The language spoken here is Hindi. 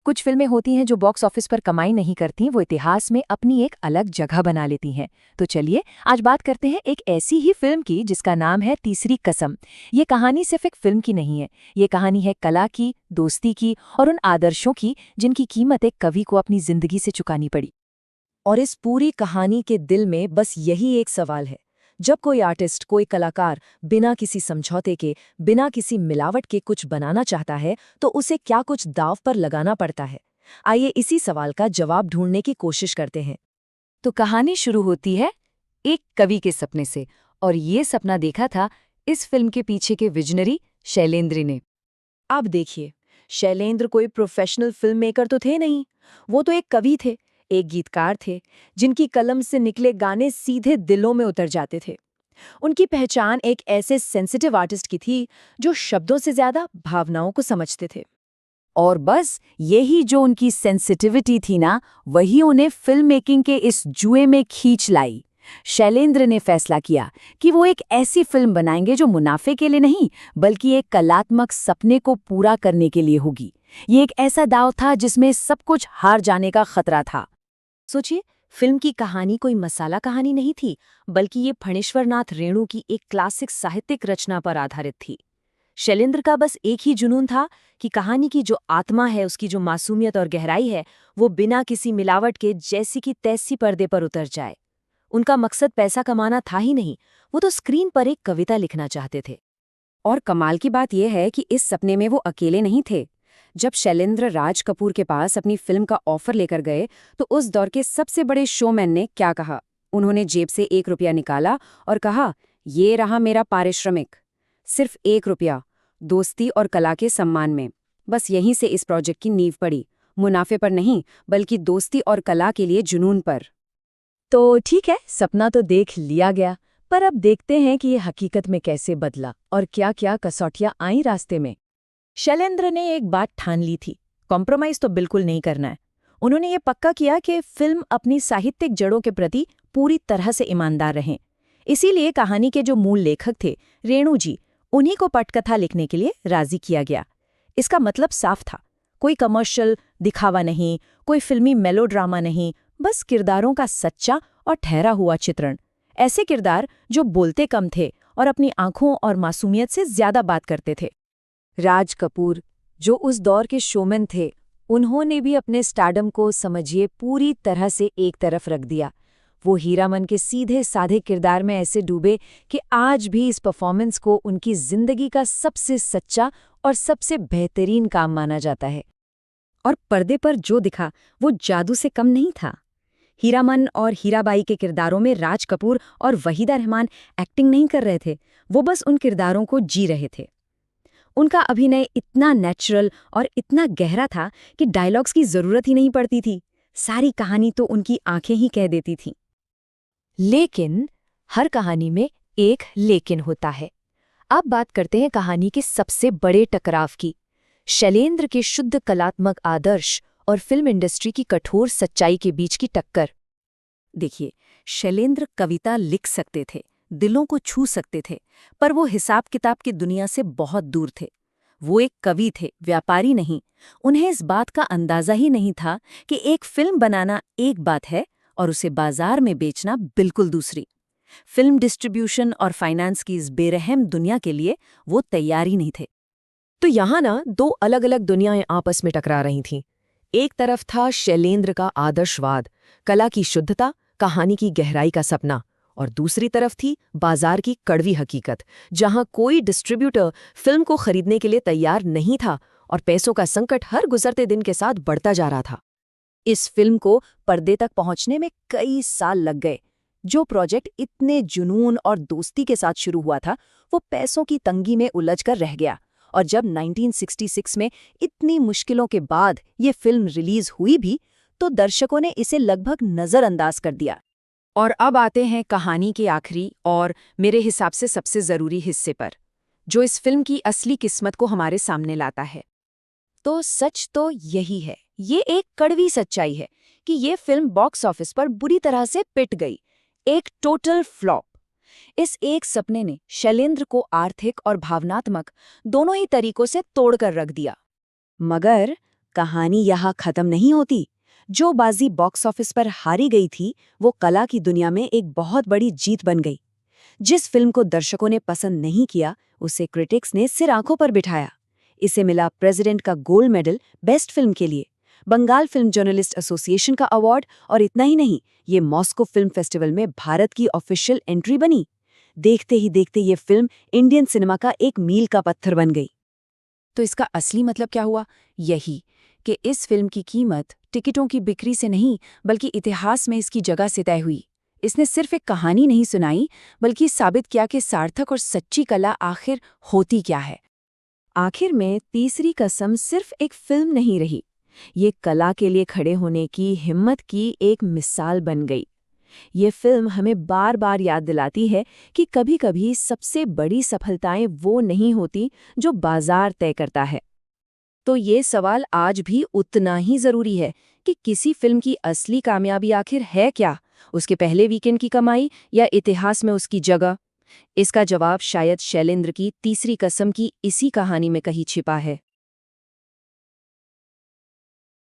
कुछ फिल्में होती हैं जो बॉक्स ऑफिस पर कमाई नहीं करती, वो इतिहास में अपनी एक अलग जगह बना लेती हैं। तो चलिए आज बात करते हैं एक ऐसी ही फिल्म की जिसका नाम है तीसरी कसम। ये कहानी सिर्फ एक फिल्म की नहीं है, ये कहानी है कला की, दोस्ती की और उन आदर्शों की जिनकी कीमत एक कवि को अपनी जिंदगी से चुकानी पड़ी। और इस पूरी कहानी के दिल में बस यही एक सवाल है। जब कोई आर्टिस्ट, कोई कलाकार बिना किसी समझौते के, बिना किसी मिलावट के कुछ बनाना चाहता है, तो उसे क्या कुछ दांव पर लगाना पड़ता है? आइए इसी सवाल का जवाब ढूंढने की कोशिश करते हैं। तो कहानी शुरू होती है एक कवि के सपने से, और ये सपना देखा था इस फिल्म के पीछे के विजनरी शैलेंद्र ने। अब देखिए, शैलेंद्र कोई प्रोफेशनल फिल्म मेकर तो थे नहीं। वो तो एक कवि थे, एक गीतकार थे, जिनकी कलम से निकले गाने सीधे दिलों में उतर जाते थे। उनकी पहचान एक ऐसे सेंसिटिव आर्टिस्ट की थी जो शब्दों से ज्यादा भावनाओं को समझते थे। और बस यही जो उनकी सेंसिटिविटी थी ना, वही उन्हें फिल्म मेकिंग के इस जुए में खींच लाई। शैलेंद्र ने फैसला किया कि वो एक ऐसी फिल्म बनाएंगे जो मुनाफे के लिए नहीं, बल्कि एक कलात्मक सपने को पूरा करने के लिए होगी। ये एक ऐसा दांव था जिसमें सब कुछ हार जाने का खतरा था। सोचिए, फिल्म की कहानी कोई मसाला कहानी नहीं थी, बल्कि ये फणीश्वरनाथ रेणु की एक क्लासिक साहित्यिक रचना पर आधारित थी। शैलेंद्र का बस एक ही जुनून था कि कहानी की जो आत्मा है, उसकी जो मासूमियत और गहराई है, वो बिना किसी मिलावट के जैसी की तैसी पर्दे पर उतर जाए। उनका मकसद पैसा कमाना था ही नहीं, वो तो स्क्रीन पर एक कविता लिखना चाहते थे। और कमाल की बात यह है कि इस सपने में वो अकेले नहीं थे। जब शैलेंद्र राज कपूर के पास अपनी फिल्म का ऑफर लेकर गए, तो उस दौर के सबसे बड़े शोमैन ने क्या कहा? उन्होंने जेब से 1 रुपया निकाला और कहा, ये रहा मेरा पारिश्रमिक। सिर्फ 1 रुपया, दोस्ती और कला के सम्मान में। बस यहीं से इस प्रोजेक्ट की नींव पड़ी, मुनाफे पर नहीं, बल्कि दोस्ती और कला के लिए जुनून पर। तो ठीक है, सपना तो देख लिया गया, पर अब देखते हैं कि ये हकीकत में कैसे बदला और क्या क्या कसौटियां आई रास्ते में। शैलेंद्र ने एक बात ठान ली थी, कॉम्प्रोमाइज तो बिल्कुल नहीं करना है। उन्होंने ये पक्का किया कि फिल्म अपनी साहित्यिक जड़ों के प्रति पूरी तरह से ईमानदार रहें। इसीलिए कहानी के जो मूल लेखक थे, रेणु जी, उन्हीं को पटकथा लिखने के लिए राजी किया गया। इसका मतलब साफ था, कोई कमर्शियल दिखावा नहीं, कोई फिल्मी मेलोड्रामा नहीं, बस किरदारों का सच्चा और ठहरा हुआ चित्रण। ऐसे किरदार जो बोलते कम थे और अपनी आंखों और मासूमियत से ज्यादा बात करते थे। राज कपूर, जो उस दौर के शोमैन थे, उन्होंने भी अपने स्टारडम को, समझिए, पूरी तरह से एक तरफ रख दिया। वो हीरामन के सीधे साधे किरदार में ऐसे डूबे कि आज भी इस परफॉर्मेंस को उनकी जिंदगी का सबसे सच्चा और सबसे बेहतरीन काम माना जाता है। और पर्दे पर जो दिखा वो जादू से कम नहीं था। हीरामन और हीराबाई के किरदारों में राज कपूर और वहीदा रहमान एक्टिंग नहीं कर रहे थे, वो बस उन किरदारों को जी रहे थे। उनका अभिनय इतना नेचुरल और इतना गहरा था कि डायलॉग्स की जरूरत ही नहीं पड़ती थी। सारी कहानी तो उनकी आंखें ही कह देती थीं। लेकिन हर कहानी में एक लेकिन होता है। अब बात करते हैं कहानी के सबसे बड़े टकराव की। शैलेंद्र के शुद्ध कलात्मक आदर्श और फिल्म इंडस्ट्री की कठोर सच्चाई के बीच की टक्कर। देखिए, शैलेंद्र कविता लिख सकते थे, दिलों को छू सकते थे, पर वो हिसाब किताब की दुनिया से बहुत दूर थे। वो एक कवि थे, व्यापारी नहीं। उन्हें इस बात का अंदाजा ही नहीं था कि एक फिल्म बनाना एक बात है और उसे बाजार में बेचना बिल्कुल दूसरी। फिल्म डिस्ट्रीब्यूशन और फाइनेंस की इस बेरहम दुनिया के लिए वो तैयार ही नहीं थे। तो यहाँ ना दो अलग अलग दुनियाएं आपस में टकरा रही थीं। एक तरफ था शैलेंद्र का आदर्शवाद, कला की शुद्धता, कहानी की गहराई का सपना, और दूसरी तरफ थी बाजार की कड़वी हकीकत, जहां कोई डिस्ट्रीब्यूटर फिल्म को खरीदने के लिए तैयार नहीं था और पैसों का संकट हर गुजरते दिन के साथ बढ़ता जा रहा था। इस फिल्म को पर्दे तक पहुंचने में कई साल लग गए। जो प्रोजेक्ट इतने जुनून और दोस्ती के साथ शुरू हुआ था, वो पैसों की तंगी में उलझकर रह गया। और जब 1966 में इतनी मुश्किलों के बाद ये फिल्म रिलीज हुई भी, तो दर्शकों ने इसे लगभग नज़रअंदाज कर दिया। और अब आते हैं कहानी के आखिरी और मेरे हिसाब से सबसे ज़रूरी हिस्से पर, जो इस फिल्म की असली किस्मत को हमारे सामने लाता है। तो सच तो यही है, ये एक कड़वी सच्चाई है कि ये फिल्म बॉक्स ऑफिस पर बुरी तरह से पिट गई, एक टोटल फ्लॉप। इस एक सपने ने शैलेंद्र को आर्थिक और भावनात्मक दोनों ही तरीकों से तोड़कर रख दिया। मगर कहानी यहाँ खत्म नहीं होती। जो बाजी बॉक्स ऑफिस पर हारी गई थी, वो कला की दुनिया में एक बहुत बड़ी जीत बन गई। जिस फिल्म को दर्शकों ने पसंद नहीं किया, उसे क्रिटिक्स ने सिर आंखों पर बिठाया। इसे मिला प्रेसिडेंट का गोल्ड मेडल बेस्ट फिल्म के लिए, बंगाल फिल्म जर्नलिस्ट एसोसिएशन का अवार्ड, और इतना ही नहीं, ये मॉस्को फिल्म फेस्टिवल में भारत की ऑफिशियल एंट्री बनी। देखते ही देखते ये फिल्म इंडियन सिनेमा का एक मील का पत्थर बन गई। तो इसका असली मतलब क्या हुआ? यही कि इस फिल्म की कीमत टिकटों की बिक्री से नहीं, बल्कि इतिहास में इसकी जगह से तय हुई। इसने सिर्फ एक कहानी नहीं सुनाई, बल्कि साबित किया कि सार्थक और सच्ची कला आखिर होती क्या है। आखिर में तीसरी कसम सिर्फ एक फिल्म नहीं रही, ये कला के लिए खड़े होने की हिम्मत की एक मिसाल बन गई। ये फिल्म हमें बार बार याद दिलाती है कि कभी-कभी सबसे बड़ी सफलताएं वो नहीं होती जो बाजार तय करता है। तो ये सवाल आज भी उतना ही जरूरी है कि किसी फिल्म की असली कामयाबी आखिर है क्या? उसके पहले वीकेंड की कमाई या इतिहास में उसकी जगह? इसका जवाब शायद शैलेंद्र की तीसरी कसम की इसी कहानी में कहीं छिपा है।